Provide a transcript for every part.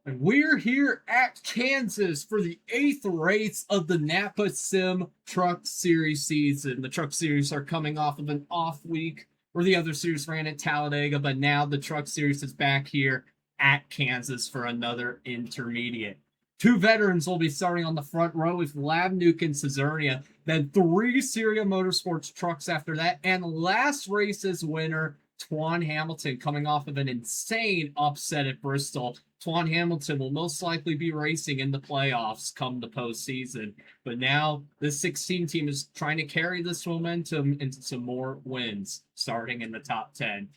And we're here at Kansas for the 8th race of the NAPA Truck Series season. The Truck Series are coming off of an off week where the other series ran at Talladega, but now the Truck Series is back here at Kansas for another intermediate. Two veterans will be starting on the front row with Labnuke and Casernia, then three Syria Motorsports trucks after that, and last race's winner, Twan Hamilton, coming off of an insane upset at Bristol. Twan Hamilton will most likely be racing in the playoffs come the postseason. But now the 16 team is trying to carry this momentum into some more wins, starting in the top 10.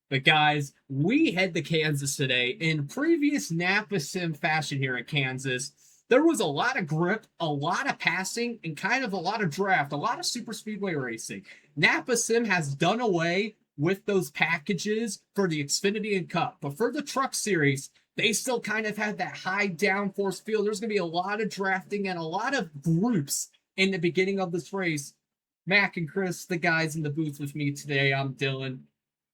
But guys, we head to Kansas today. In previous NAPA Sim fashion here at Kansas, there was a lot of grip, a lot of passing, and kind of a lot of draft, a lot of super speedway racing. NAPA Sim has done away with those packages for the Xfinity and Cup. But for the Truck Series, they still kind of have that high downforce feel. There's going to be a lot of drafting and a lot of groups in the beginning of this race. Mac and Chris, the guys in the booth with me today, I'm Dylan.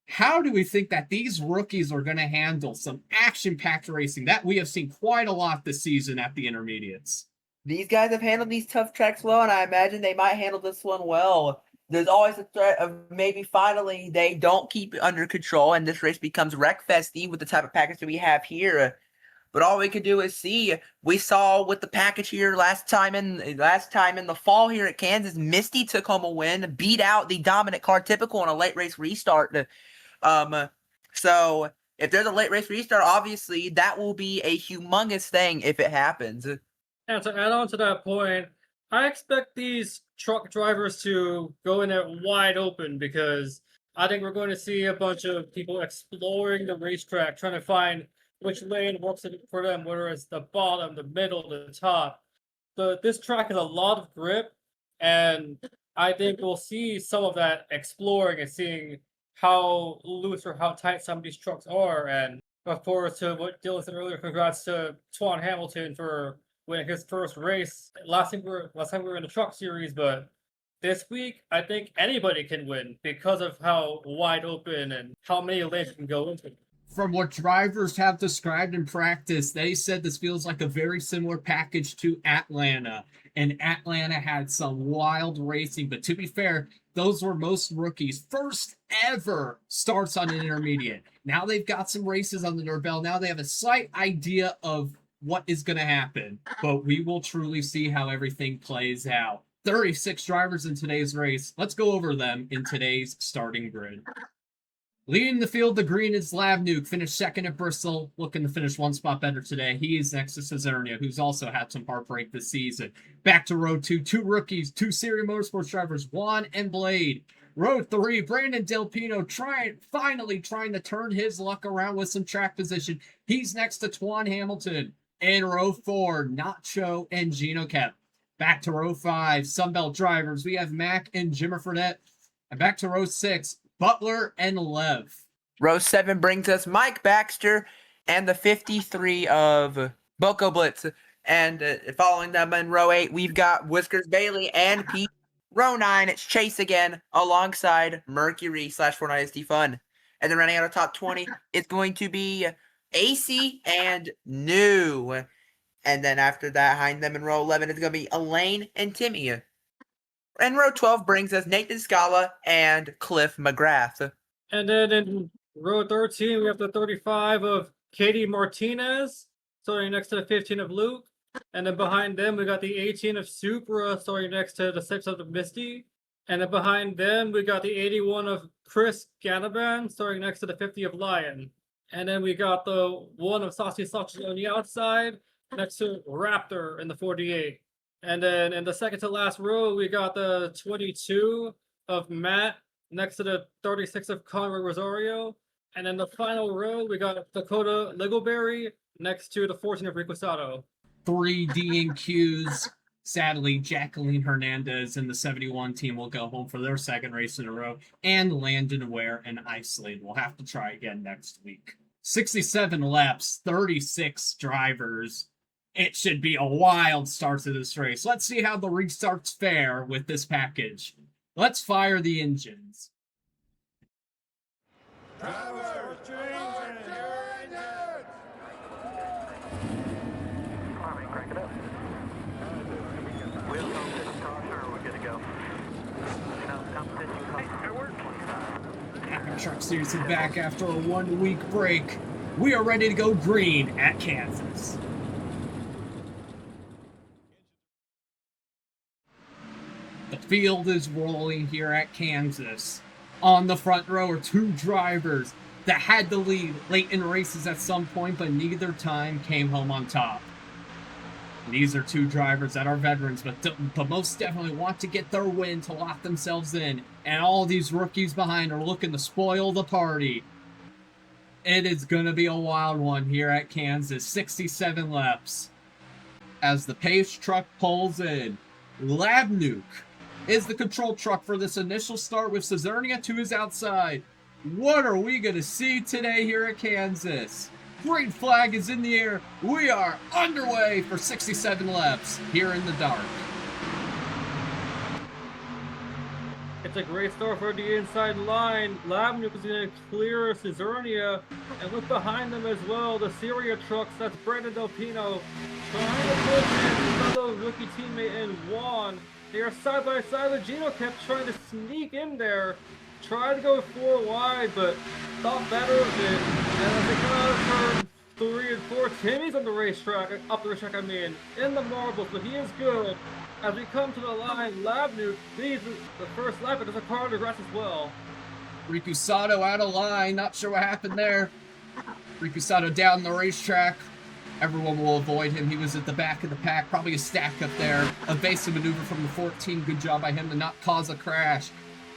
How do we think that these rookies are going to handle some action-packed racing that we have seen quite a lot this season at the intermediates? These guys have handled these tough tracks well, and I imagine they might handle this one well. There's always a threat of maybe finally they don't keep it under control and this race becomes wreck-festy with the type of package that we have here. But all we could do is see. We saw with the package here last time in the fall here at Kansas, Misty took home a win, beat out the dominant car typical on a late race restart. So if there's a late race restart, obviously that will be a humongous thing if it happens. And to add on to that point, I expect these truck drivers to go in there wide open because I think we're going to see a bunch of people exploring the racetrack, trying to find which lane works for them, whether it's the bottom, the middle, the top. So this track has a lot of grip, and I think we'll see some of that exploring and seeing how loose or how tight some of these trucks are. And of course, to what Dylan said earlier, congrats to Twan Hamilton for winning his first race. Last time we were in the Truck Series, but this week I think anybody can win because of how wide open and how many lanes you can go into. From what drivers have described in practice, they said this feels like a very similar package to Atlanta. And Atlanta had some wild racing, but to be fair, those were most rookies' first ever starts on an intermediate. Now they've got some races under their belt. Now they have a slight idea of what is going to happen, but we will truly see how everything plays out. 36 drivers in today's race. Let's go over them in today's starting grid. Leading the field, the green is Labnuke, finished second at Bristol, looking to finish one spot better today. He is next to Casernia, who's also had some heartbreak this season. Back to row 2, two rookies, two Syria Motorsports drivers, Juan and Blade. Row 3, Brandon Delpino finally trying to turn his luck around with some track position. He's next to Twan Hamilton. In row 4, Nacho and Gino Kep. Back to row 5, Sunbelt drivers, we have Mac and Jimmer Fredette. And back to row 6, Butler and Lev. Row 7 brings us Mike Baxter and the 53 of Boko Blitz. And following them in row 8, we've got Whiskers Bailey and Pete. Row 9, it's Chase again alongside Mercury / Fortnite SD Fun. And then running out of top 20, it's going to be AC and New. And then after that, behind them in row 11, it's going to be Elaine and Timmy. And row 12 brings us Nathan Scala and Cliff McGrath. And then in row 13, we have the 35 of Katie Martinez, starting next to the 15 of Luke. And then behind them, we got the 18 of Supra, starting next to the 6 of the Misty. And then behind them, we got the 81 of Chris Ganaban, starting next to the 50 of Lion. And then we got the 1 of Saucy Sausage on the outside, next to Raptor in the 48. And then in the second to last row, we got the 22 of Matt next to the 36 of Conrad Rosario. And in the final row, we got Dakota Littleberry next to the 14 of Rico Sato. 3 D&Qs. Sadly, Jacqueline Hernandez and the 71 team will go home for their second race in a row. And Landon Ware and Iceland will have to try again next week. 67 laps, 36 drivers. It should be a wild start to this race. Let's see how the restarts fare with this package. Let's fire the engines. Driver, change engine. Truck Series is back after a 1 week break. We are ready to go green at Kansas. The field is rolling here at Kansas. On the front row are two drivers that had the lead late in races at some point, but neither time came home on top. These are two drivers that are veterans, but most definitely want to get their win to lock themselves in. And all these rookies behind are looking to spoil the party. It is going to be a wild one here at Kansas. 67 laps. As the pace truck pulls in, Labnuke is the control truck for this initial start with Casernia to his outside. What are we going to see today here at Kansas? Green flag is in the air. We are underway for 67 laps here in the dark. It's a great start for the inside line. Labnuke is going to clear Casernia, and look behind them as well. The Syria trucks, that's Brandon Delpino, trying to push his fellow rookie teammate in Juan. They are side by side, but Gino kept trying to sneak in there. Tried to go 4 wide, but thought better of it. And as they come out of turn 3 and 4, Timmy's on the racetrack, in the marbles, but he is good. As we come to the line, Labnuke leads the first lap, but there's a car on the grass as well. Riku Sato out of line, not sure what happened there. Riku Sato down the racetrack. Everyone will avoid him. He was at the back of the pack, probably a stack up there. Evasive maneuver from the 14. Good job by him to not cause a crash.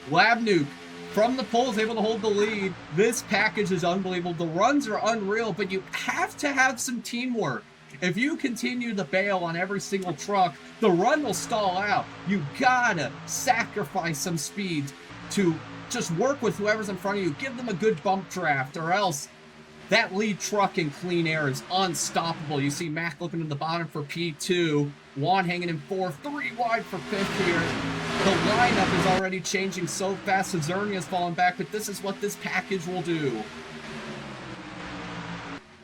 Labnuke from the pole is able to hold the lead. This package is unbelievable. The runs are unreal, but you have to have some teamwork. If you continue to bail on every single truck, the run will stall out. You gotta sacrifice some speed to just work with whoever's in front of you. Give them a good bump draft, or else that lead truck in clean air is unstoppable. You see Mac looking at the bottom for P2. Juan hanging in 4th, 3 wide for 5th here. The lineup is already changing so fast. Casernia's falling back, but this is what this package will do.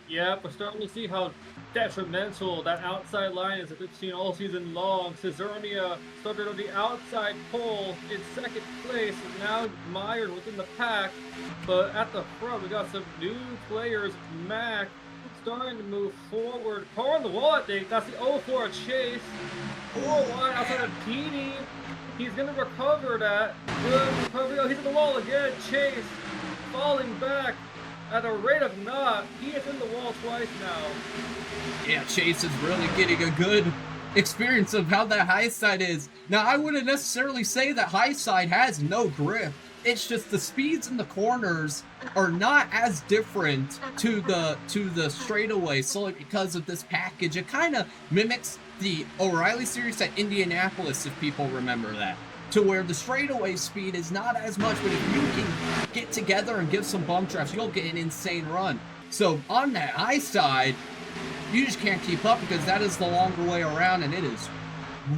Yeah, we're starting to see how detrimental that outside line is that we've seen all season long. Casernia started on the outside pole in 2nd place, and now mired within the pack. But at the front, we got some new players. Mac starting to move forward. Car on the wall, I think. That's the 0-4 chase. 4 wide outside of Petey. He's going to recover that. Good recovery. Oh, he's in the wall again. Chase falling back at a rate of not. He is in the wall twice now. Yeah, Chase is really getting a good experience of how that high side is. Now, I wouldn't necessarily say that high side has no grip. It's just the speeds in the corners are not as different to the straightaway solely because of this package. It kind of mimics the O'Reilly series at Indianapolis, if people remember that, to where the straightaway speed is not as much, but if you can get together and give some bump drafts, you'll get an insane run. So on that high side, you just can't keep up because that is the longer way around, and it is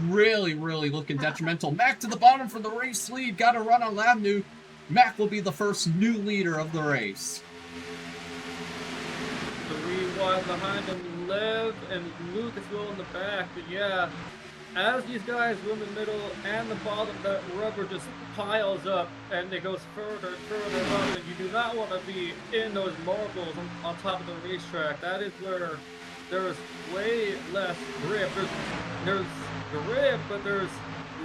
really, really looking detrimental. Mac to the bottom for the race lead. Got a run on Labnuke. Mac will be the first new leader of the race. 3 wide behind him, Lev and Luke as well in the back. But yeah, as these guys go in the middle and the bottom, that rubber just piles up and it goes further and further up, and you do not want to be in those marbles on top of the racetrack. That is where there's way less grip. There's grip, but there's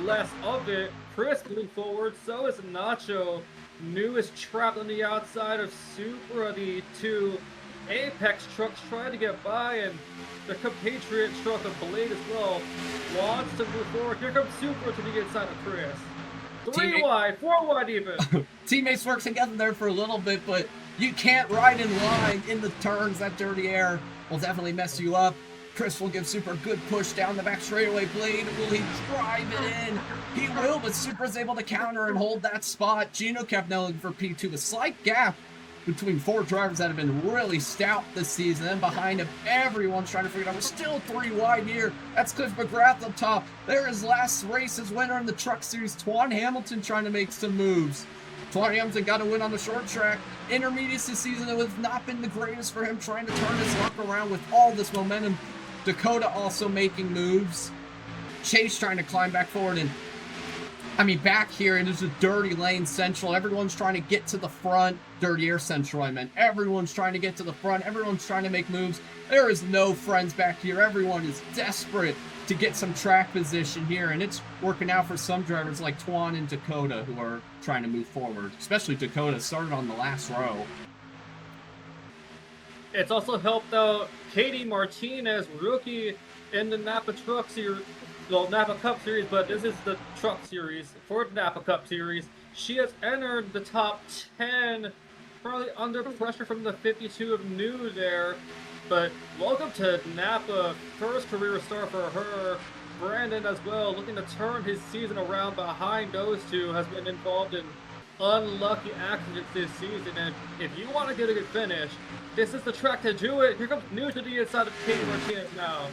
less of it. Chris moving forward, so is Nacho. New is trapped on the outside of Supra. The 2 Apex trucks trying to get by, and the compatriot truck of Blade as well wants to move forward. Here comes Supra to the inside of Chris. 3 wide, 4 wide even. Teammates work together there for a little bit, but you can't ride in line in the turns. That dirty air will definitely mess you up. Chris will give Super a good push down the back straightaway. Blade, will he drive it in? He will, but Supra's able to counter and hold that spot. Gino kept nailing for P2. A slight gap between 4 drivers that have been really stout this season. And behind him, everyone's trying to figure it out. We're still 3 wide here. That's Cliff McGrath up top. There is last race's winner in the Truck Series, Twan Hamilton, trying to make some moves. Twan Hamilton got a win on the short track. Intermediates this season, it has not been the greatest for him, trying to turn his luck around with all this momentum. Dakota also making moves. Chase trying to climb back forward, and I mean, back here, it is a dirty lane central. Everyone's trying to get to the front. Dirty air central, I meant. Everyone's trying to get to the front. Everyone's trying to make moves. There is no friends back here. Everyone is desperate to get some track position here, and it's working out for some drivers like Twan and Dakota who are trying to move forward. Especially Dakota, started on the last row. It's also helped out Katie Martinez, rookie in the NAPA Truck Series. Well, NAPA Cup Series, but this is the Truck Series for the NAPA Cup Series. She has entered the top 10, probably under pressure from the 52 of new there. But welcome to NAPA, first career start for her. Brandon as well, looking to turn his season around behind those two, has been involved in unlucky accidents this season. And if you want to get a good finish, this is the track to do it. Here comes new to the inside of Katie Martinez now.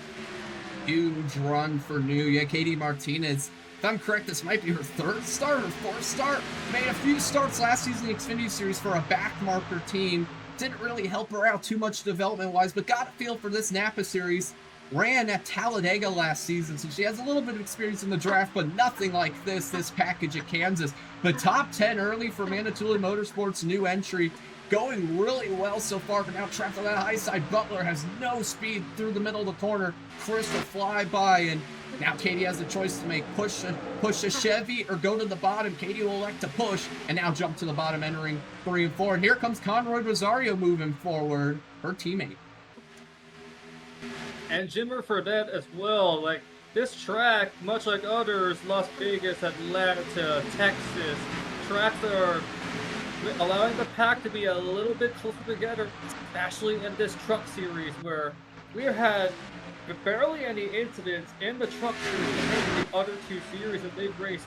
Huge run for new. Yeah, Katie Martinez. If I'm correct, this might be her third start or fourth start. Made a few starts last season in the Xfinity Series for a back marker team. Didn't really help her out too much development-wise, but got a feel for this NAPA Series. Ran at Talladega last season, so she has a little bit of experience in the draft, but nothing like this package at Kansas. But top 10 early for Manitoulin Motorsports, new entry. Going really well so far, but now trapped on that high side. Butler has no speed through the middle of the corner. Chris will fly by, and now Katie has a choice to make. Push a Chevy or go to the bottom. Katie will elect to push, and now jump to the bottom, entering 3 and 4. And here comes Conroy Rosario moving forward, her teammate. And Jimmer Fredette as well. Like, this track, much like others, Las Vegas, Atlanta, Texas, tracks that are allowing the pack to be a little bit closer together, especially in this Truck Series where we had barely any incidents in the Truck Series compared to the other two series that they've raced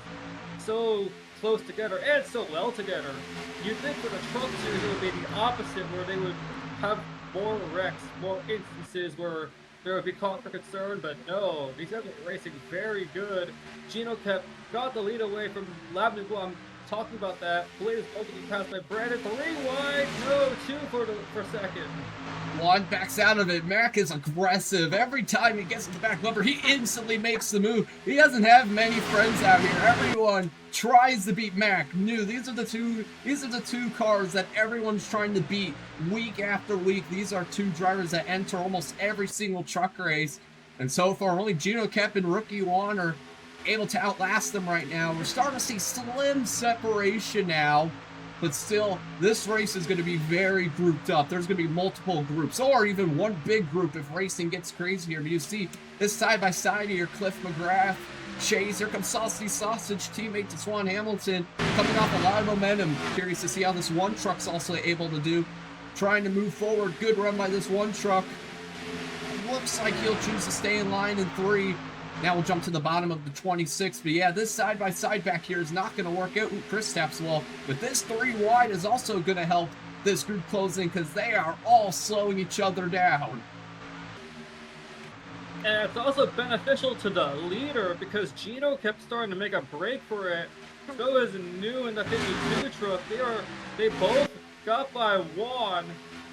so close together and so well together. You'd think for the Truck Series it would be the opposite, where they would have more wrecks, more instances where there would be cause for concern, but no, these guys are racing very good. Gino kept got the lead away from Labnick. I'm talking about that. Blade is openly passed by Brandon. 3 wide, no, 2 for second. One backs out of it. Mac is aggressive. Every time he gets to the back bumper, he instantly makes the move. He doesn't have many friends out here. Everyone tries to beat Mac. These are the two cars that everyone's trying to beat week after week. These are two drivers that enter almost every single truck race. And so far, only Gino Kep and Rookie Juan are able to outlast them right now. We're starting to see slim separation now. But still, this race is going to be very grouped up. There's going to be multiple groups, or even one big group if racing gets crazy here. But you see this side-by-side here, Cliff McGrath, Chase. Here comes Saucy Sausage, teammate to Swan Hamilton, coming off a lot of momentum. Curious to see how this one truck's also able to do. Trying to move forward. Good run by this one truck. Looks like he'll choose to stay in line in 3. Now we'll jump to the bottom of the 26. But yeah, this side-by-side back here is not going to work out. Ooh, Chris taps well. But this 3 wide is also going to help this group closing because they are all slowing each other down. And it's also beneficial to the leader because Gino kept starting to make a break for it. So is new in the 52 truck. They both got by Juan,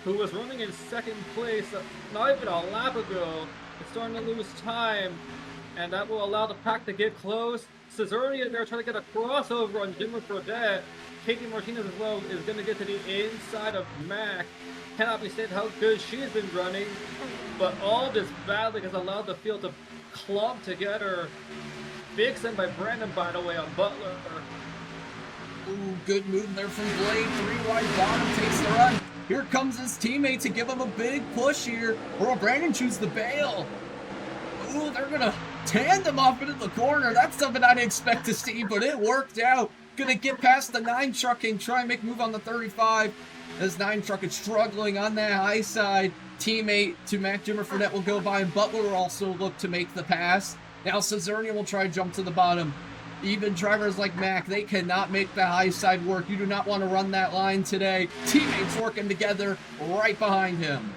who was running in second place not even a lap ago. It's starting to lose time, and that will allow the pack to get close. Cesarnia there trying to get a crossover on Jimmer Fredette. Katie Martinez as well is going to get to the inside of Mac. Cannot be stated how good she's been running, but all this battling has allowed the field to clump together. Big send by Brandon, by the way, on Butler. Ooh, good move there from Blade. 3 wide bottom takes the run. Here comes his teammate to give him a big push here. Or Brandon chooses the bail. Ooh, they're going to tandem off into the corner. That's something I didn't expect to see, but it worked out. Going to get past the 9 truck and try and make a move on the 35. As 9 truck is struggling on that high side. Teammate to Mac Jimmer Fredette will go by, and Butler will also look to make the pass. Now Cesarnia will try to jump to the bottom. Even drivers like Mac, they cannot make the high side work. You do not want to run that line today. Teammates working together right behind him.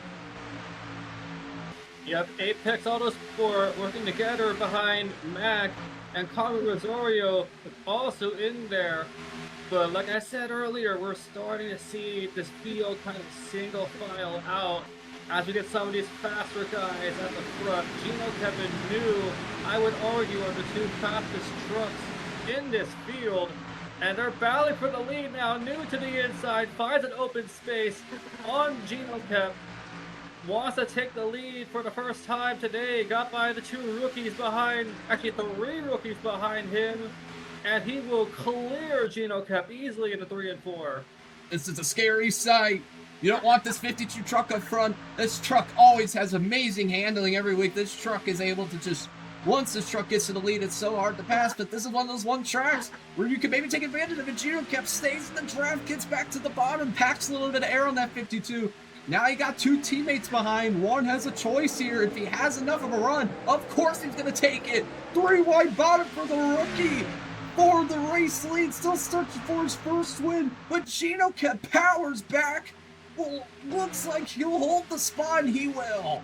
Yep, Apex Autosport working together behind Mac, and Conor Rosario also in there. But like I said earlier, we're starting to see this field kind of single file out as we get some of these faster guys at the front. Gino Kevin New, I would argue, are the 2 fastest trucks in this field. And they're battling for the lead now. New to the inside, finds an open space on Gino Kep. Wants to take the lead for the first time today. Got by the 2 rookies behind, actually 3 rookies behind him. And he will clear Gino Kep easily into 3 and 4. This is a scary sight. You don't want this 52 truck up front. This truck always has amazing handling every week. This truck is able to just, once this truck gets to the lead, it's so hard to pass. But this is one of those tracks where you can maybe take advantage of it. Gino Kep stays in the draft, gets back to the bottom, packs a little bit of air on that 52. Now you got 2 teammates behind. One has a choice here. If he has enough of a run, of course he's going to take it. 3 wide bottom for the rookie. For the race lead, still searching for his first win. But Gino Kep powers back. Well, looks like he'll hold the spot, and he will.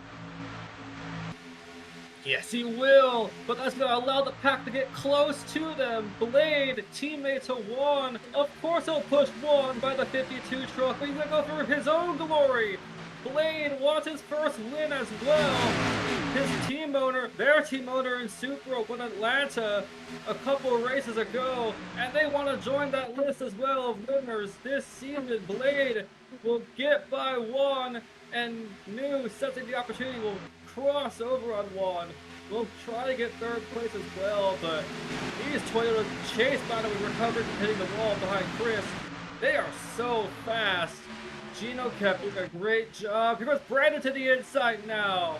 Yes, he will, but that's going to allow the pack to get close to them. Blade, teammate to 1. Of course he'll push 1 by the 52 truck, but he's going to go for his own glory. Blade wants his first win as well. His team owner, their team owner in Supra won Atlanta a couple races ago, and they want to join that list as well of winners this season. Blade will get by 1, and New, sensing the opportunity, will cross over on 1. We'll try to get 3rd place as well, but these Toyotas chase by the recovered from hitting the wall behind Chris. They are so fast. Gino Kep doing a great job. Here goes Brandon to the inside now.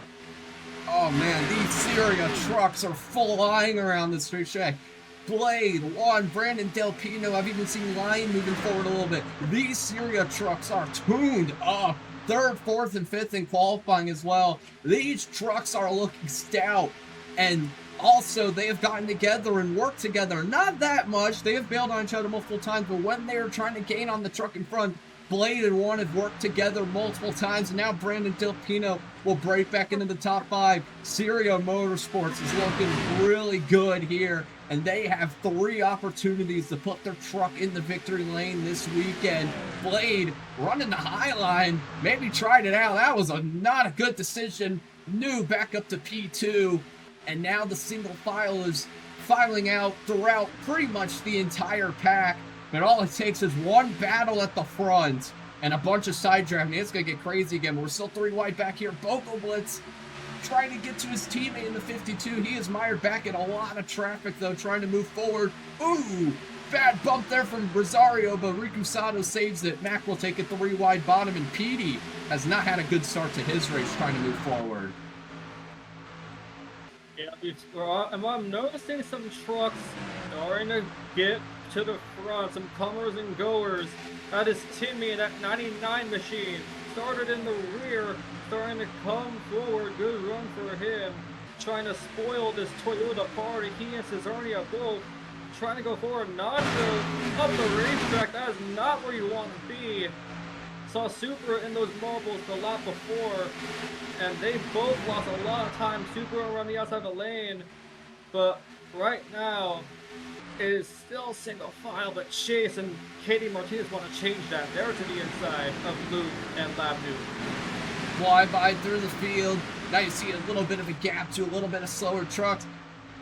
Oh man, these Syria trucks are flying around the street track. Blade, Juan, Brandon Del Pino. I've even seen Lion moving forward a little bit. These Syria trucks are tuned up. 3rd, 4th, and 5th in qualifying as well. These trucks are looking stout. And also, they have gotten together and worked together. Not that much. They have bailed on each other multiple times, but when they are trying to gain on the truck in front, Blade and Juan have worked together multiple times, and now Brandon Del Pino will break back into the top 5. Syria Motorsports is looking really good here, and they have 3 opportunities to put their truck in the victory lane this weekend. Blade running the high line, maybe tried it out. That was not a good decision. New back up to P2, and now the single file is filing out throughout pretty much the entire pack. But all it takes is 1 battle at the front and a bunch of side drafting. It's going to get crazy again. But we're still 3 wide back here. Boko Blitz trying to get to his teammate in the 52. He is mired back in a lot of traffic, though, trying to move forward. Ooh, bad bump there from Rosario, but Riku Sato saves it. Mac will take it 3 wide bottom, and Petey has not had a good start to his race trying to move forward. Yeah, I'm noticing some trucks starting to get to the front, some comers and goers. That is Timmy, that 99 machine. Started in the rear, starting to come forward. Good run for him. Trying to spoil this Toyota party. He and Cesario both trying to go forward, not to up the racetrack. That is not where you want to be. Saw Supra in those marbles the lap before, and they both lost a lot of time. Supra around the outside of the lane, but right now it is still single file, but Chase and Katie Martinez want to change that. They're to the inside of Luke and Labnu. Fly by through the field. Now you see a little bit of a gap to a little bit of slower trucks.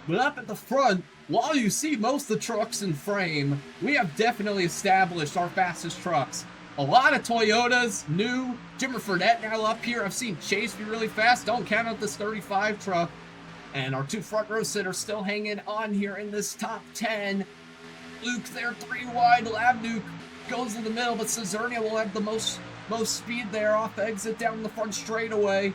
But up at the front, while you see most of the trucks in frame, we have definitely established our fastest trucks. A lot of Toyotas, New, Jimmer Fredette now up here. I've seen Chase be really fast. Don't count out this 35 truck. And our 2 front row sitters still hanging on here in this top 10. Luke there, 3 wide. Labnuke goes in the middle, but Cezernia will have the most speed there off exit down the front straightaway.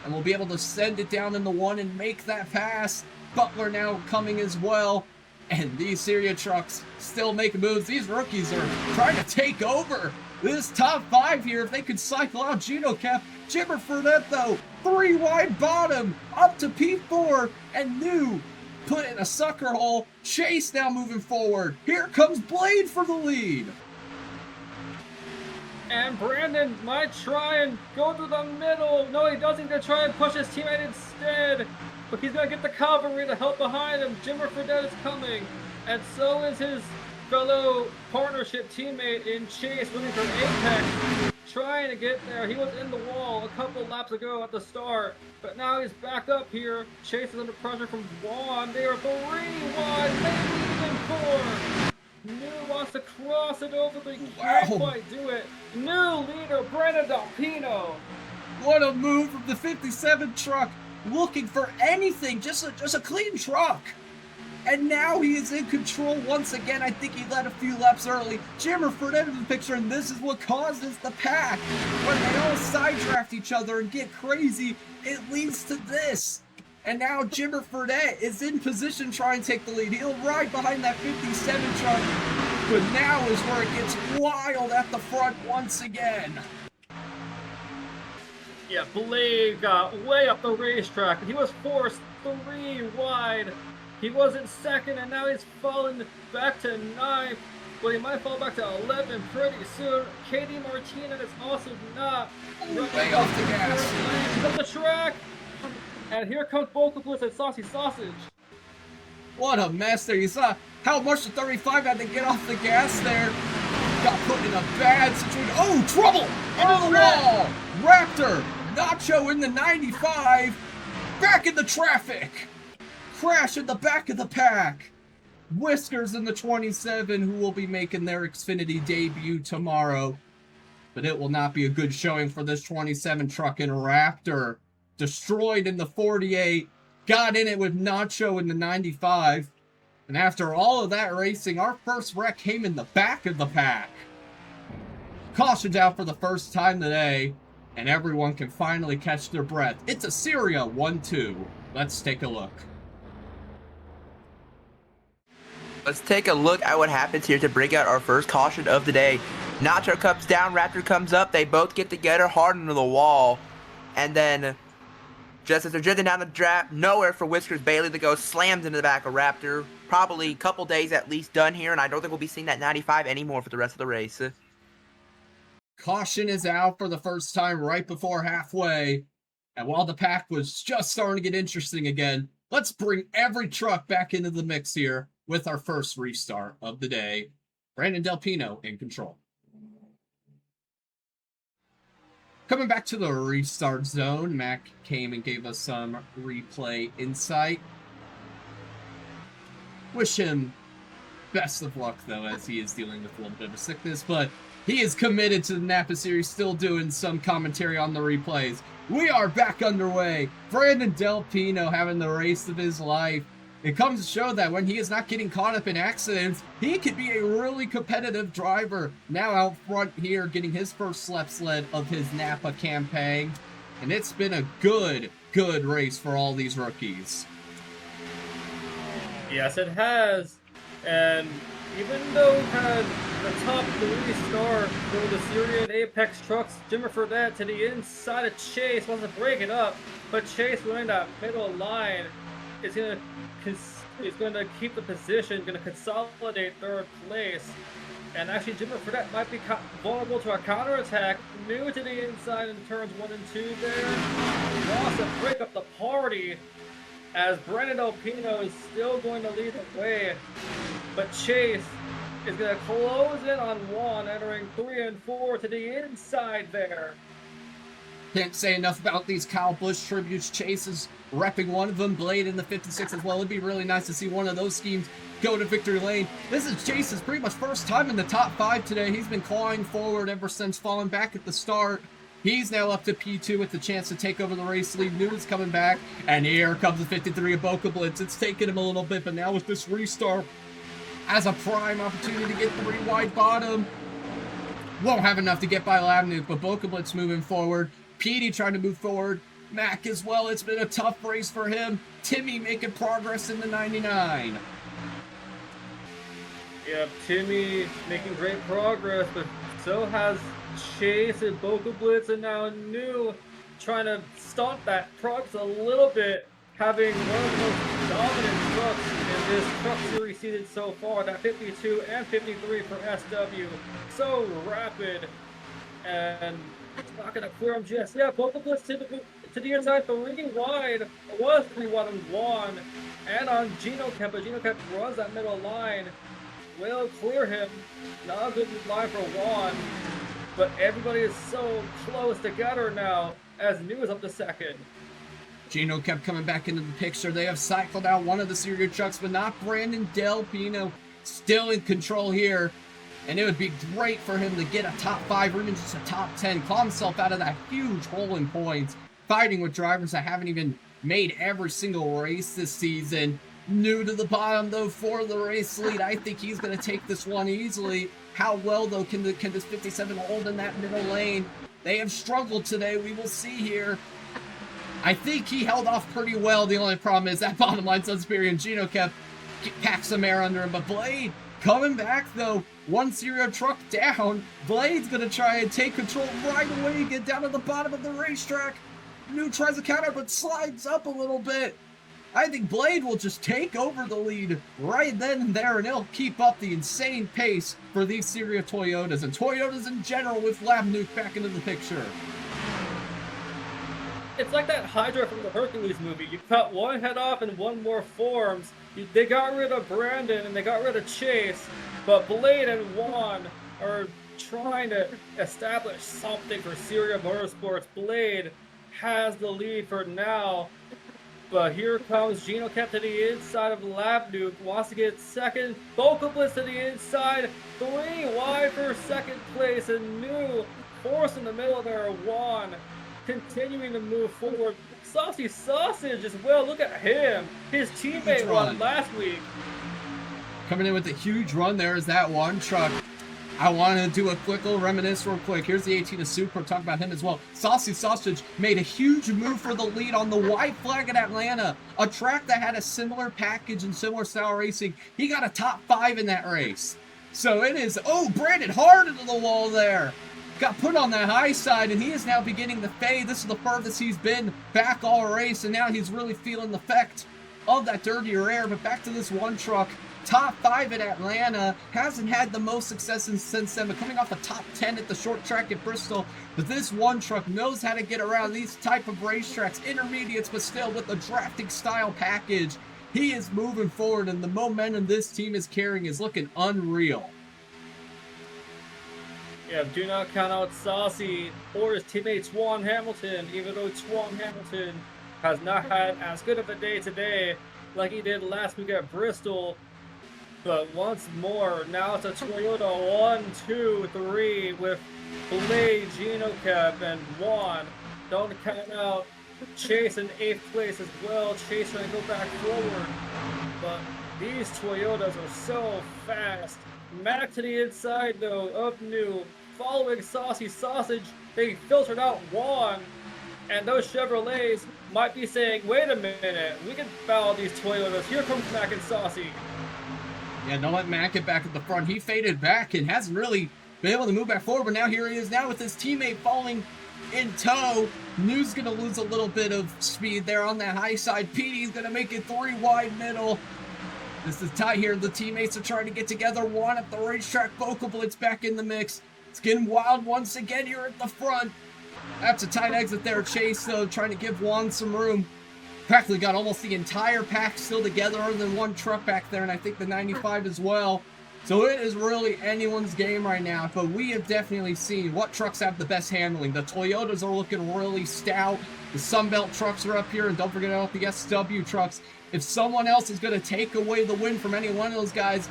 And we'll be able to send it down in the 1 and make that pass. Butler now coming as well. And these Syria trucks still making moves. These rookies are trying to take over this top 5 here. If they could cycle out Gino Kep. Jimmer Fredette though, 3 wide bottom, up to P4, and New put in a sucker hole. Chase now moving forward. Here comes Blade for the lead. And Brandon might try and go to the middle. No, he doesn't. Gonna try and push his teammate instead. But he's gonna get the cavalry to help behind him. Jimmer Fredette is coming. And so is his fellow partnership teammate in Chase, looking for Apex. trying to get there. He was in the wall a couple laps ago at the start, but now he's back up here. Chase is under pressure from Juan. They are 3 wide, maybe even 4. New wants to cross it over, but he can't quite do it. New leader, Brandon Delpino. What a move from the 57 truck, looking for anything, just a clean truck. And now he is in control once again. I think he led a few laps early. Jimmerford entered the picture, and this is what causes the pack. When they all sidedraft each other and get crazy, it leads to this. And now Jimmerford is in position to try and take the lead. He'll ride behind that 57 truck, but now is where it gets wild at the front once again. Yeah, Blade got way up the racetrack. He was forced 3 wide. He was in second, and now he's fallen back to 9th. But he might fall back to 11 pretty soon. Katie Martinez is also not. Way off the gas. He's up the track. And here comes Vocal Blitz and Saucy Sausage. What a mess there. You saw how much the 35 had to get off the gas there. Got put in a bad situation. Oh, trouble! Into the wall! Raptor! Nacho in the 95. Back in the traffic. Crash in the back of the pack. Whiskers in the 27, who will be making their Xfinity debut tomorrow. But it will not be a good showing for this 27 truck. And Raptor destroyed in the 48. Got in it with Nacho in the 95. And after all of that racing, our first wreck came in the back of the pack. Caution's out for the first time today. And everyone can finally catch their breath. It's a Syria 1-2. Let's take a look. Let's take a look at what happens here to bring out our first caution of the day. Nacho comes down, Raptor comes up. They both get together hard into the wall. And then, just as they're drifting down the draft, nowhere for Whiskers Bailey to go, slams into the back of Raptor. Probably a couple days at least done here, and I don't think we'll be seeing that 95 anymore for the rest of the race. Caution is out for the first time right before halfway. And while the pack was just starting to get interesting again, let's bring every truck back into the mix here with our first restart of the day. Brandon Delpino in control. Coming back to the restart zone, Mac came and gave us some replay insight. Wish him best of luck, though, as he is dealing with a little bit of a sickness, but he is committed to the NAPA Series, still doing some commentary on the replays. We are back underway. Brandon Delpino having the race of his life. It comes to show that when he is not getting caught up in accidents, he could be a really competitive driver. Now out front here, getting his first sled of his NAPA campaign. And it's been a good race for all these rookies. Yes, it has. And even though we had the top 3 star for the Syrian Apex trucks, Jimmer Fredette to the inside of Chase, wants to break it up, but Chase winning that middle line is going to keep the position, going to consolidate 3rd place. And actually, Jimmer Fredette might be vulnerable to a counterattack. New to the inside in turns 1 and 2 there. Wants to break up the party, as Brandon Delpino is still going to lead the way. But Chase is going to close in on Juan, entering 3 and 4 to the inside there. Can't say enough about these Kyle Busch tributes. Chase is repping one of them, Blade in the 56 as well. It'd be really nice to see one of those schemes go to victory lane. This is Chase's pretty much first time in the top 5 today. He's been clawing forward ever since falling back at the start. He's now up to P2 with the chance to take over the race lead. Newman's coming back, and here comes the 53 of Boca Blitz. It's taken him a little bit, but now with this restart, as a prime opportunity to get 3 wide bottom. Won't have enough to get by Labnuke, but Boca Blitz moving forward. Petey trying to move forward. Mac as well. It's been a tough race for him. Timmy making progress in the 99. Yeah, Timmy making great progress, but so has Chase and Boca Blitz, and now New trying to stop that progress a little bit, having one of the most dominant trucks in this truck series season so far. That 52 and 53 for SW. So rapid, and it's not going to clear him just yet. Boca Blitz to the inside, 3 wide. It was 3 wide on Juan and on Gino Kemp, but Gino Kemp runs that middle line. Will clear him. Not a good line for Juan. but everybody is so close together now as New is up to second. Gino kept coming back into the picture. They have cycled out one of the Syria trucks, but not Brandon Del Pino. Still in control here. And it would be great for him to get a top 5 or even just a top 10. Claw himself out of that huge hole in points. Fighting with drivers that haven't even made every single race this season. New to the bottom, though, for the race lead. I think he's going to take this one easily. How well, though, can this 57 hold in that middle lane? They have struggled today. We will see here. I think he held off pretty well. The only problem is that bottom line Sunspear and Gino kept packed some air under him. But Blade coming back, though. One Syria truck down. Blade's going to try and take control right away. Get down to the bottom of the racetrack. New tries to counter, but slides up a little bit. I think Blade will just take over the lead right then and there, and he'll keep up the insane pace for these Syria Toyotas, and Toyotas in general with Labnuke back into the picture. It's like that Hydra from the Hercules movie. You cut one head off and one more forms. They got rid of Brandon and they got rid of Chase, but Blade and Juan are trying to establish something for Syria Motorsports. Blade has the lead for now, but here comes Gino kept to the inside of Labnuke, wants to get second. Vocal Blitz to the inside, 3 wide for second place, and New forced in the middle there. Juan continuing to move forward. Saucy Sausage as well, look at him. His teammate won last week. Coming in with a huge run there is that one truck. I want to do a quick little reminisce real quick. Here's the 18 of Super. Talk about him as well. Saucy Sausage made a huge move for the lead on the white flag at Atlanta. A track that had a similar package and similar style racing. He got a top 5 in that race. So it is, oh, Brandon hard into the wall there. Got put on that high side, and he is now beginning to fade. This is the furthest he's been back all race, and now he's really feeling the effect of that dirtier air. But back to this one truck. Top 5 at Atlanta, hasn't had the most success since then, but coming off a top 10 at the short track at Bristol. But this one truck knows how to get around these type of racetracks, intermediates, but still with the drafting style package. He is moving forward, and the momentum this team is carrying is looking unreal. Yeah, do not count out Saucy or his teammate Swan Hamilton, even though Swan Hamilton has not had as good of a day today like he did last week at Bristol. But once more, now it's a Toyota 1, 2, 3 with Blade, Gino Cap, and Juan. Don't count out Chase in 8th place as well. Chase trying to go back forward. But these Toyotas are so fast. Mac to the inside though of New. Following Saucy Sausage, they filtered out Juan. And those Chevrolets might be saying, wait a minute, we can foul these Toyotas. Here comes Mac and Saucy. Yeah, don't let Mac get back at the front. He faded back and hasn't really been able to move back forward, but now here he is now with his teammate falling in tow. New's going to lose a little bit of speed there on that high side. Petey's going to make it 3 wide middle. This is tight here. The teammates are trying to get together. One at the racetrack. Vocal Blitz back in the mix. It's getting wild once again here at the front. That's a tight exit there. Chase, though, trying to give Juan some room. Practically got almost the entire pack still together other than one truck back there, and I think the 95 as well. So it is really anyone's game right now, but we have definitely seen what trucks have the best handling. The Toyotas are looking really stout. The Sunbelt trucks are up here, and don't forget about the SW trucks. If someone else is going to take away the win from any one of those guys,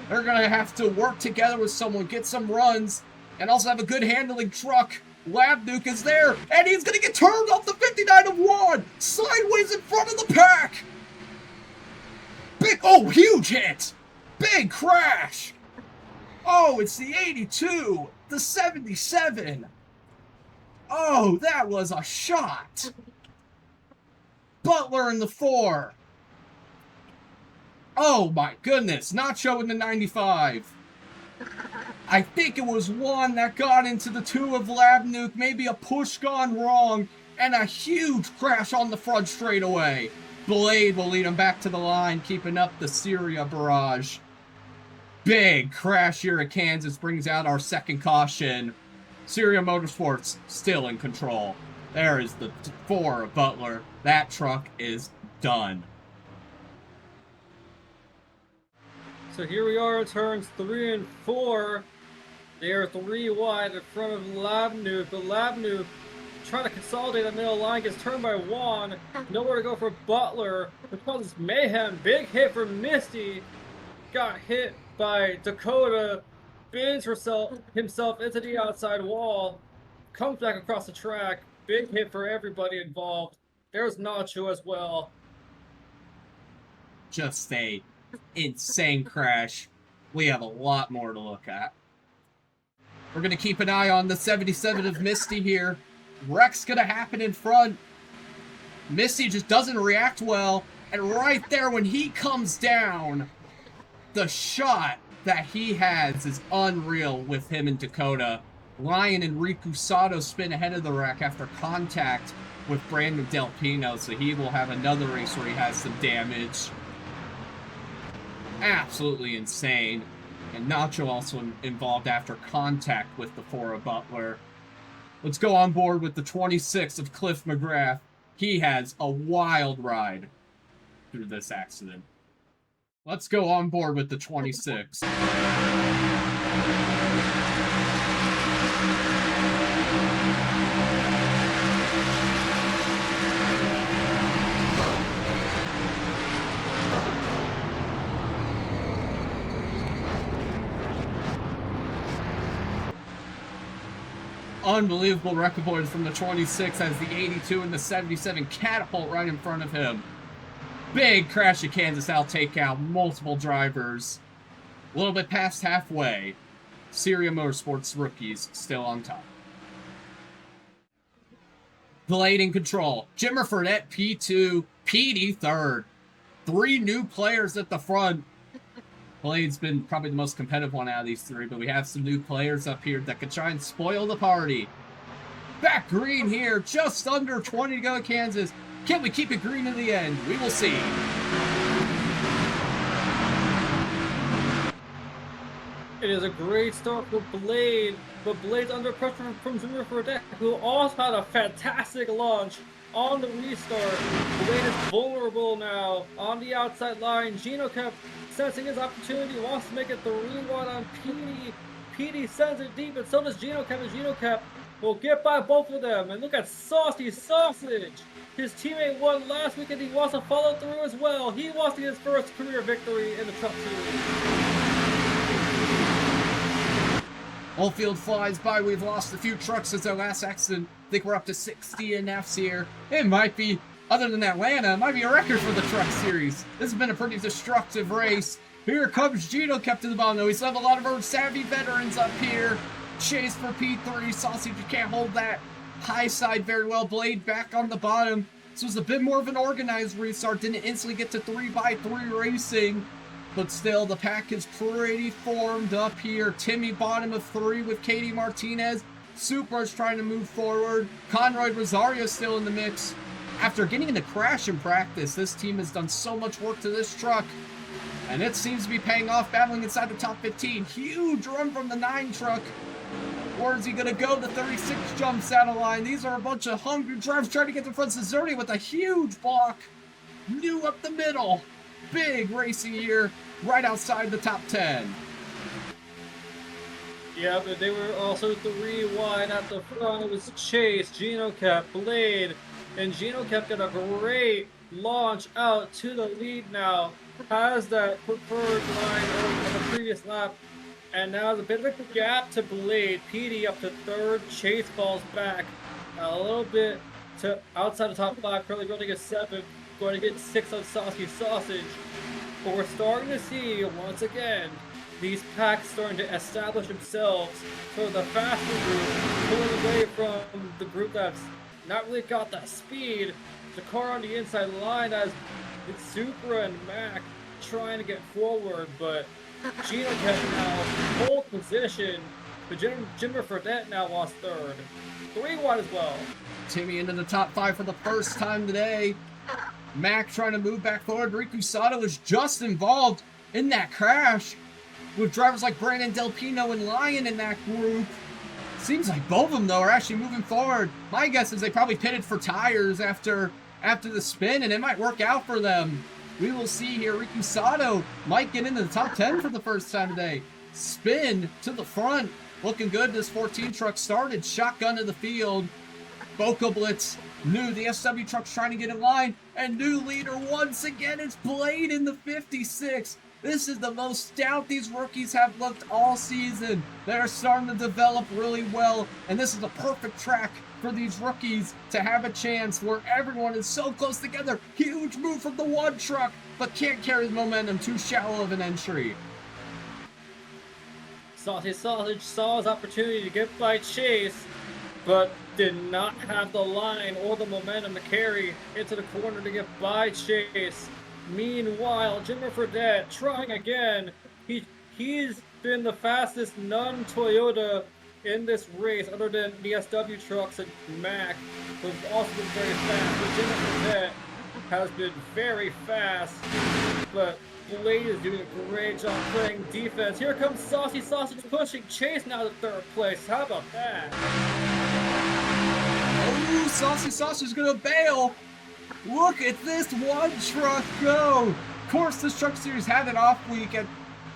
they're going to have to work together with someone, get some runs, and also have a good handling truck. Labnuke is there, and he's going to get turned off the 59 of Juan, sideways in front of the pack. Big, oh, huge hit. Big crash. Oh, it's the 82, the 77. Oh, that was a shot. Butler in the 4. Oh my goodness, not showing the 95. I think it was one that got into the 2 of Labnuke, maybe a push gone wrong, and a huge crash on the front straightaway. Blade will lead him back to the line, keeping up the Syria barrage. Big crash here at Kansas brings out our second caution. Syria Motorsports still in control. There is the 4 of Butler. That truck is done. So here we are at turns 3 and 4. They are 3 wide in front of Labnu, but Labnu trying to consolidate the middle line, gets turned by Juan. Nowhere to go for Butler, which causes mayhem. Big hit for Misty. Got hit by Dakota. Bins himself into the outside wall. Comes back across the track. Big hit for everybody involved. There's Nacho as well. Just a insane crash. We have a lot more to look at. We're going to keep an eye on the 77 of Misty here. Wreck's going to happen in front. Misty just doesn't react well. And right there when he comes down, the shot that he has is unreal with him and Dakota. Ryan and Riku Sato spin ahead of the wreck after contact with Brandon Del Pino, so he will have another race where he has some damage. Absolutely insane. And Nacho also involved after contact with the 4 of Butler. Let's go on board with the 26 of Cliff McGrath. He has a wild ride through this accident. Let's go on board with the 26. Unbelievable wreck avoidance from the 26 as the 82 and the 77 catapult right in front of him. Big crash at Kansas Al takeout, multiple drivers. A little bit past halfway. Syria Motorsports rookies still on top. Blade in control. Jimmer Fredette P2, Petey third. 3 new players at the front. Blade's been probably the most competitive one out of these 3, but we have some new players up here that could try and spoil the party. Back green here, just under 20 to go, Kansas. Can we keep it green in the end? We will see. It is a great start for Blade, but Blade's under pressure from Jimmer Fredette, who also had a fantastic launch on the restart. Blade is vulnerable now on the outside line. Gino kept sensing his opportunity, wants to make it 3 wide on Petey. Petey sends it deep, and so does Gino Kep, and Gino Kep will get by both of them. And look at Saucy Sausage. His teammate won last week, and he wants to follow through as well. He wants to get his first career victory in the Truck Series. Whole field flies by. We've lost a few trucks since our last accident. I think we're up to 60 NFs here. It might be, other than Atlanta, it might be a record for the Truck Series. This has been a pretty destructive race. Here comes Gino, kept to the bottom, though. We still have a lot of our savvy veterans up here. Chase for P3. Sausage, you can't hold that high side very well. Blade back on the bottom. This was a bit more of an organized restart. Didn't instantly get to 3x3 racing. But still, the pack is pretty formed up here. Timmy bottom of 3 with Katie Martinez. Supra's trying to move forward. Conroy Rosario still in the mix. After getting in a crash in practice, this team has done so much work to this truck. And it seems to be paying off, battling inside the top 15. Huge run from the 9 truck. Where is he going to go? The 36 jumps out of line. These are a bunch of hungry drivers trying to get to front. Cesardi with a huge block. New up the middle. Big racing year. Right outside the top 10. Yeah, but they were also 3 wide at the front. It was Chase, Gino Kep, Blade, and Gino Kep got a great launch out to the lead now. Has that preferred line on the previous lap. And now there's a bit of a gap to Blade. PD up to 3rd. Chase falls back a little bit to outside the top 5. Curly going to get 7th. Going to get 6th on Saucy Sausage. But we're starting to see, once again, these packs starting to establish themselves for the faster group, pulling away from the group that's not really got that speed. The car on the inside line as it's Supra and Mac trying to get forward, but Gino Kep now pole position, but Jimmer Fredette now lost 3rd. 3 wide as well. Timmy into the top 5 for the first time today. Mac trying to move back forward. Riku Sato is just involved in that crash with drivers like Brandon Del Pino and Lion in that group. Seems like both of them, though, are actually moving forward. My guess is they probably pitted for tires after the spin, and it might work out for them. We will see here. Riku Sato might get into the top 10 for the first time today. Spin to the front. looking good. This 14 truck started shotgun to the field. Boca Blitz, New, the SW truck's trying to get in line, and new leader once again, it's Blade in the 56. This is the most stout these rookies have looked all season. They're starting to develop really well, and this is a perfect track for these rookies to have a chance where everyone is so close together. Huge move from the one truck, but can't carry the momentum, too shallow of an entry. Saucy Sausage saw his opportunity to get by Chase, but did not have the line or the momentum to carry into the corner to get by Chase. Meanwhile, Jimmer Fredette trying again. He's been the fastest non-Toyota in this race, other than the SW trucks and Mac, who've also been very fast. But Jimmer Fredette has been very fast, but Blade is doing a great job playing defense. Here comes Saucy Sausage pushing Chase now to third place. How about that? Oh, Saucy Sausage is gonna bail. Look at this one truck go. Of course, this truck series had an off week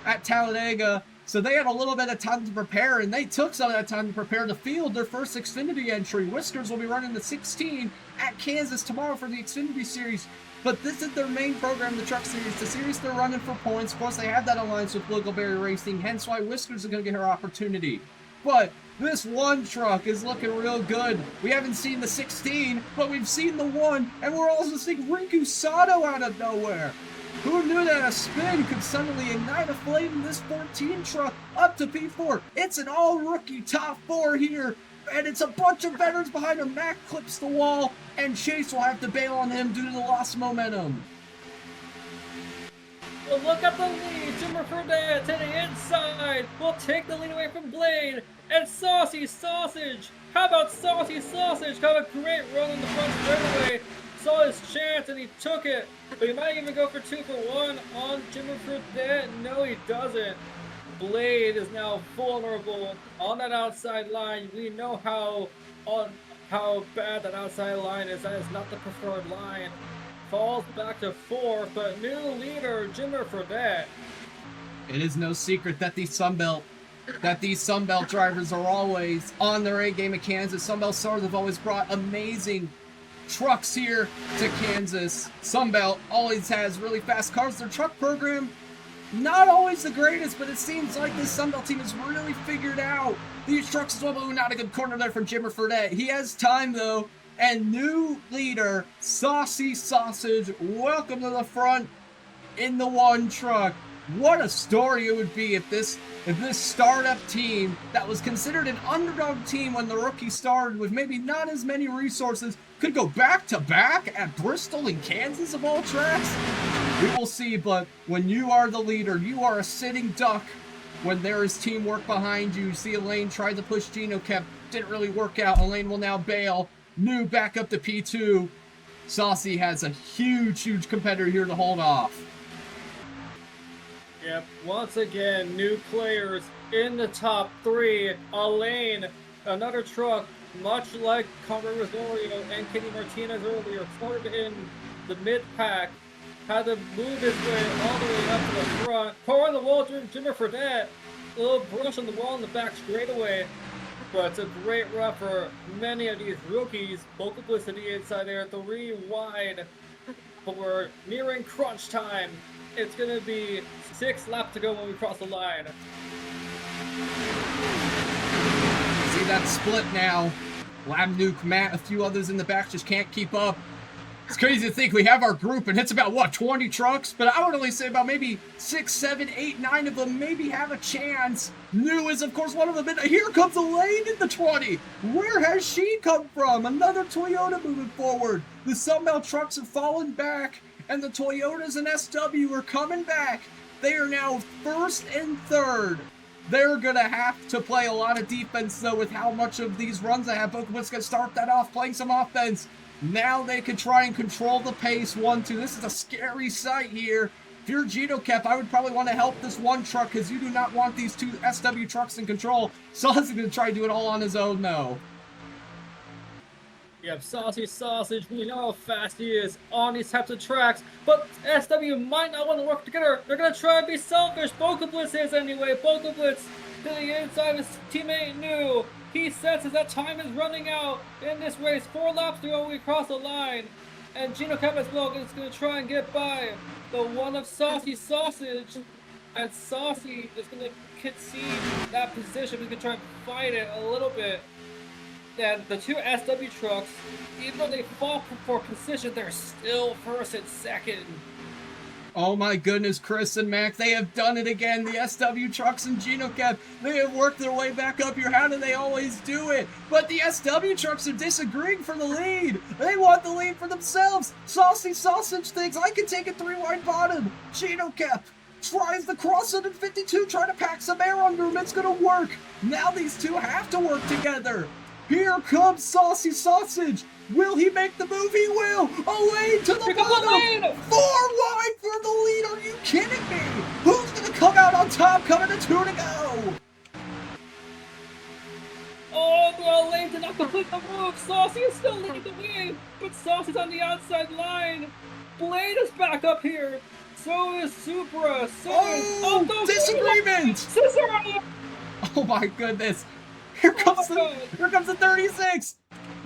at Talladega, so they had a little bit of time to prepare, and they took some of that time to prepare to field their first Xfinity entry. Whiskers will be running the 16 at Kansas tomorrow for the Xfinity series, but this is their main program, the truck series, the series they're running for points. Of course, they have that alliance with Littleberry Racing, hence why Whiskers are going to get her opportunity. But this one truck is looking real good. We haven't seen the 16, but we've seen the one, and we're also seeing Rinku Sato out of nowhere. Who knew that a spin could suddenly ignite a flame in this 14 truck up to P4? It's an all-rookie top 4 here, and it's a bunch of veterans behind him. Mac clips the wall, and Chase will have to bail on him due to the lost momentum. Well, look at the lead. Jimmer Fredette to the inside will take the lead away from Blade. And Saucy Sausage. How about Saucy Sausage? Got a great run in the front straightaway. Saw his chance and he took it. But he might even go for 2 for 1 on Jimmer Fredette. No, he doesn't. Blade is now vulnerable on that outside line. We know how bad that outside line is. That is not the preferred line. Falls back to 4th, but new leader, Jimmer Fredette. It is no secret that these Sunbelt drivers are always on their A game at Kansas. Sunbelt stars have always brought amazing trucks here to Kansas. Sunbelt always has really fast cars. Their truck program, not always the greatest, but it seems like this Sunbelt team has really figured out these trucks as well. But not a good corner there from Jimmer Fredette. He has time though. And new leader, Saucy Sausage, welcome to the front in the one truck. What a story it would be if this startup team that was considered an underdog team when the rookie started with maybe not as many resources could go back to back at Bristol and Kansas of all tracks. We will see, but when you are the leader, you are a sitting duck when there is teamwork behind you. See Elaine tried to push Gino, didn't really work out. Elaine will now bail. New back up to P2. Saucy has a huge competitor here to hold off. Yep, once again, new players in the top 3. Elaine, another truck, much like Conrad Rosario and Kenny Martinez earlier, started in the mid-pack, had to move his way all the way up to the front. Car on the wall, Jimmer Fredette, a little brush on the wall in the back straightaway. But it's a great run for many of these rookies. Boca Blitz to the inside there, 3 wide. But we're nearing crunch time. It's going to be 6 laps to go when we cross the line. See that split now. Lab Nuke, Matt, a few others in the back just can't keep up. It's crazy to think we have our group and it's about, what, 20 trucks? But I would only say about maybe 6, 7, 8, 9 of them maybe have a chance. New is, of course, one of them. And here comes Elaine in the 20. Where has she come from? Another Toyota moving forward. The Sunbelt trucks have fallen back, and the Toyotas and SW are coming back. They are now 1st and 3rd. They're going to have to play a lot of defense, though, with how much of these runs they have. Boca Blitz going to start that off, playing some offense. Now they can try and control the pace. 1-2. This is a scary sight here. If you're Gino Kep, I would probably want to help this one truck because you do not want these 2 SW trucks in control. Saucy's going to try to do it all on his own, though. You have Saucy Sausage. We know how fast he is on these types of tracks. But SW might not want to work together. They're going to try and be selfish. Boca Blitz is anyway. Boca Blitz to the inside of his teammate New. He senses that time is running out in this race. 4 laps to go. We cross the line. And Gino Cap as well is going to try and get by the one of Saucy Sausage. And Saucy is going to concede that position. He's going to try and fight it a little bit. And the 2 SW trucks, even though they fought for position, they're still first and second. Oh my goodness, Chris and Mac, they have done it again. The SW trucks and GenoCap, they have worked their way back up here. How do they always do it? But the SW trucks are disagreeing for the lead. They want the lead for themselves. Saucy Sausage thinks, I can take a 3 wide bottom. GenoCap tries the cross in 52, trying to pack some air under him. It's going to work. Now these two have to work together. Here comes Saucy Sausage. Will he make the move? He will. Away to the bottom. 4 wide for the lead. Are you kidding me? Who's going to come out on top? Coming to 2 to go. Oh, the lane did not complete the move. Saucy is still leading the way, but Saucy's on the outside line. Blade is back up here. So is Supra. No, disagreement. Cesaro. Oh my goodness. Here comes the 36.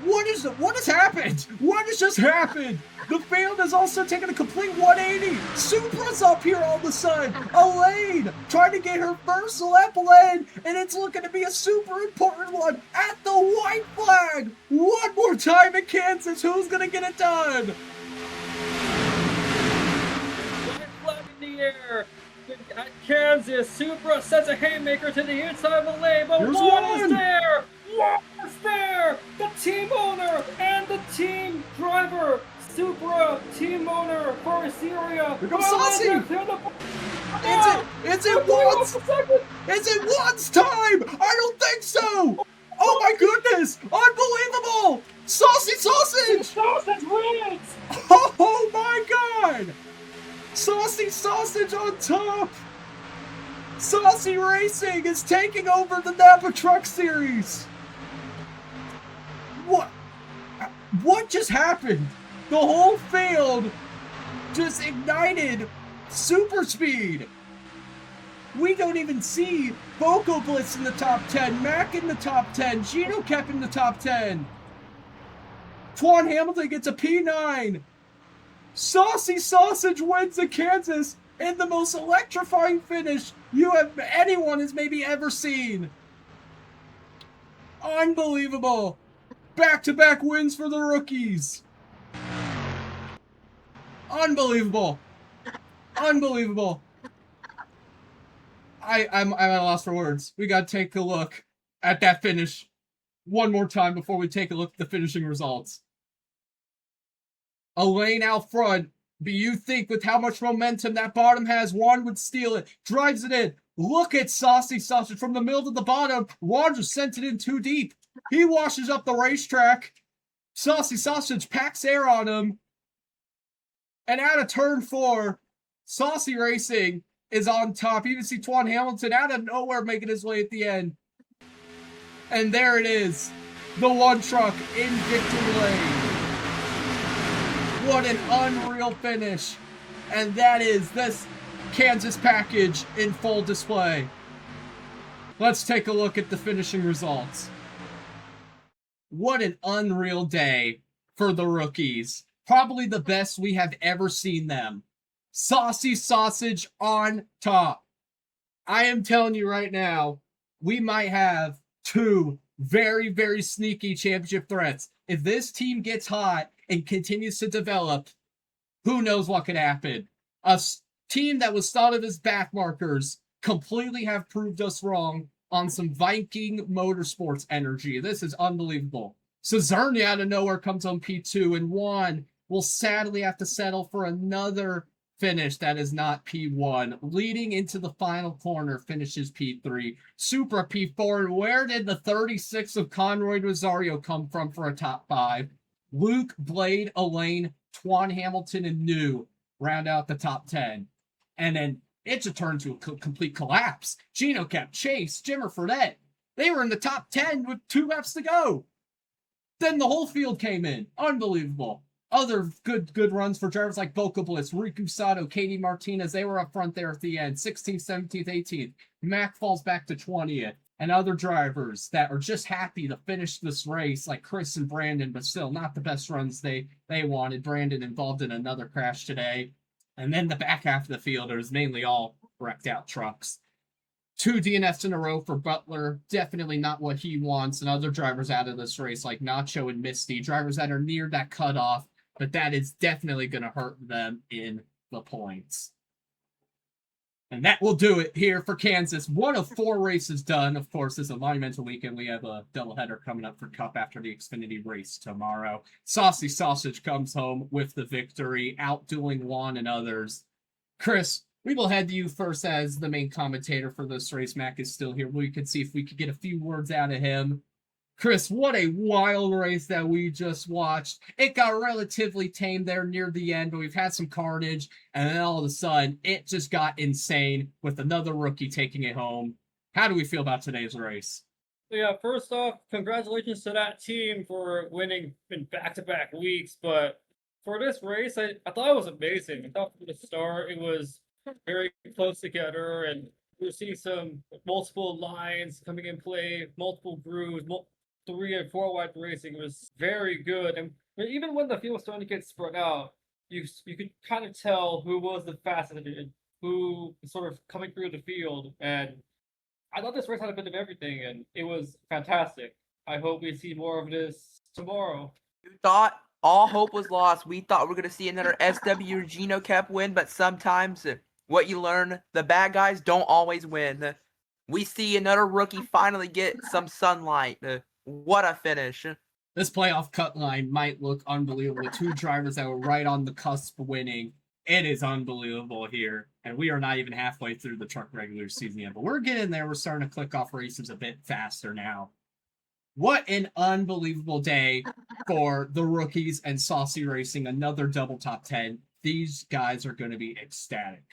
What has happened? What has just happened? The field has also taken a complete 180. Supra's up here all of a sudden. Elaine trying to get her first lap led, and it's looking to be a super important one at the white flag. One more time in Kansas. Who's going to get it done? White flag in the air. At Kansas, Supra sets a haymaker to the inside of the lane, but one is there! One is there! The team owner and the team driver, Supra, team owner for Syria. Here comes Saucy! Is it once? Is it once time? I don't think so! Oh my goodness! Unbelievable! Saucy Sausage! Sausage wins! Oh my god! Saucy Sausage on top! Saucy Racing is taking over the NAPA Truck Series! What just happened? The whole field just ignited super speed! We don't even see Vocal Blitz in the top 10, Mac in the top 10, Gino Kep in the top 10. Twan Hamilton gets a P9. Saucy Sausage wins at Kansas in the most electrifying finish anyone has maybe ever seen. Unbelievable. Back-to-back wins for the rookies. Unbelievable. Unbelievable. I'm at a loss for words. We gotta take a look at that finish one more time before we take a look at the finishing results. Elaine out front, but you think with how much momentum that bottom has, Juan would steal it, drives it in. Look at Saucy Sausage from the middle to the bottom. Juan just sent it in too deep. He washes up the racetrack. Saucy Sausage packs air on him. And out of turn 4, Saucy Racing is on top. You even see Twan Hamilton out of nowhere making his way at the end. And there it is. The one truck in victory lane. What an unreal finish. And that is this Kansas package in full display. Let's take a look at the finishing results. What an unreal day for the rookies. Probably the best we have ever seen them. Saucy Sausage on top. I am telling you right now, we might have 2 very, very sneaky championship threats. If this team gets hot and continues to develop, who knows what could happen. A team that was thought of as backmarkers completely have proved us wrong on some Viking Motorsports energy. This is unbelievable. Cezerny out of nowhere comes on P2, and Juan will sadly have to settle for another finish that is not P1. Leading into the final corner, finishes P3. Supra P4, and where did the 36 of Conroy Rosario come from for a top 5? Luke, Blade, Elaine, Twan Hamilton, and New round out the top 10. And then it's a turn to a complete collapse. Gino Kep, Chase, Jimmer Fredette. They were in the top 10 with 2 laps to go. Then the whole field came in. Unbelievable. Other good runs for drivers like Boca Blitz, Riku Sato, Katie Martinez. They were up front there at the end. 16th, 17th, 18th. Mac falls back to 20th. And other drivers that are just happy to finish this race, like Chris and Brandon, but still not the best runs they wanted. Brandon involved in another crash today. And then the back half of the field, it was mainly all wrecked out trucks. 2 DNFs in a row for Butler. Definitely not what he wants. And other drivers out of this race, like Nacho and Misty, drivers that are near that cutoff, but that is definitely going to hurt them in the points. And that will do it here for Kansas. 1 of 4 races done. Of course, it's a monumental weekend. We have a doubleheader coming up for Cup after the Xfinity race tomorrow. Saucy Sausage comes home with the victory, outdoing Juan and others. Chris, we will head to you first as the main commentator for this race. Mac is still here. We could see if we could get a few words out of him. Chris, what a wild race that we just watched. It got relatively tame there near the end, but we've had some carnage, and then all of a sudden, it just got insane with another rookie taking it home. How do we feel about today's race? Yeah, first off, congratulations to that team for winning in back-to-back weeks. But for this race, I thought it was amazing. I thought from the start it was very close together, and we were seeing some multiple lines coming in play, multiple grooves, 3 and 4 wide racing. It was very good. And even when the field was starting to get spread out, you could kind of tell who was the fastest and who was sort of coming through the field. And I thought this race had a bit of everything, and it was fantastic. I hope we see more of this tomorrow. You thought all hope was lost. We thought we were going to see another SW Gino Kep win, but sometimes what you learn, the bad guys don't always win. We see another rookie finally get some sunlight. What a finish. This playoff cut line might look unbelievable. 2 drivers that were right on the cusp of winning. It is unbelievable here. And we are not even halfway through the truck regular season yet. But we're getting there. We're starting to click off races a bit faster now. What an unbelievable day for the rookies and Saucy Racing. Another double top 10. These guys are going to be ecstatic.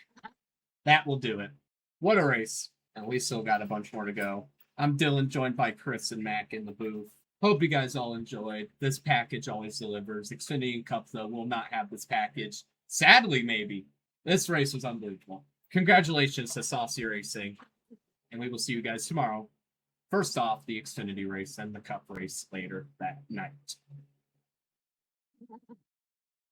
That will do it. What a race. And we still got a bunch more to go. I'm Dylan, joined by Chris and Mac in the booth. Hope you guys all enjoyed. This package always delivers. Xfinity and Cup, though, will not have this package. Sadly, maybe. This race was unbelievable. Congratulations to Saucy Racing. And we will see you guys tomorrow. First off, the Xfinity race and the Cup race later that night.